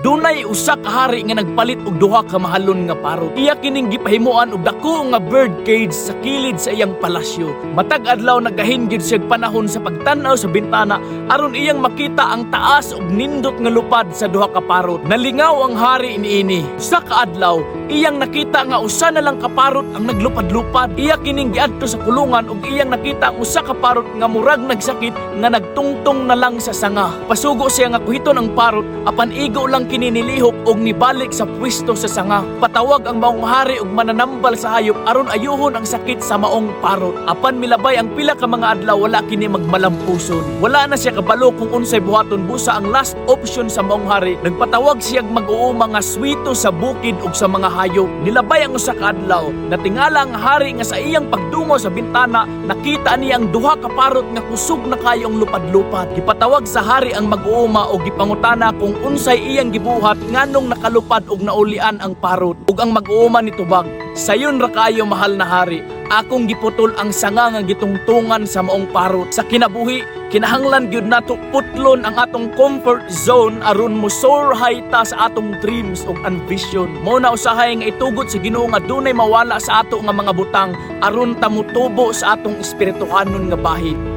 Dunay usa ka hari nga nagpalit og duha ka mahalon nga parot. Iya kining gipahimuan og dako nga bird cage sa kilid sa iyang palasyo. Matag adlaw nagahin gyud siya panahon sa pagtan-aw sa bintana aron iyang makita ang taas ug nindot nga lupad sa duha ka parot. Nalingaw ang hari niini. Sa kaadlaw, iyang nakita nga usa na lang ka parot ang naglupad-lupad. Iya kining giadto sa kulungan ug iyang nakita ang usa ka parot nga murag nagsakit nga nagtungtong na lang sa sanga. Pasugo siya nga kuhiton ang parot apan igo lang kini nilihok og nibalik sa pwesto sa sanga. Patawag ang maong hari og mananambal sa hayop aron ayuhon ang sakit sa maong parot. Apan milabay ang pila ka mga adlaw wala kini magmalampuson. Wala na siya kabalo kung unsay buhaton busa ang last option sa maong hari. Nagpatawag siya mag-uuma nga swito sa bukid ug sa mga hayop. Nilabay ang usa ka adlaw. Natingala ang hari nga sa iyang pagdungo sa bintana nakita niya ang duha ka parot nga kusog na kayo ang lupad-lupad. Gipatawag sa hari ang mag-uuma og gipangutana kung unsay iyang gibuhat nganong nakalupad og naulian ang parot. Ug ang mag-uuma nitubag, sayon ra kayo mahal na hari, akong giputol ang sanga nga gitungtungan sa maong parot. Sa kinabuhi, kinahanglan gyud nato putlon ang atong comfort zone aron mo soar high ta sa atong dreams ug ambition. Mao na usahay nga itugot sa Ginoo nga dunay mawala sa ato nga mga butang aron ta motubo sa atong espirituhanon nga bahid.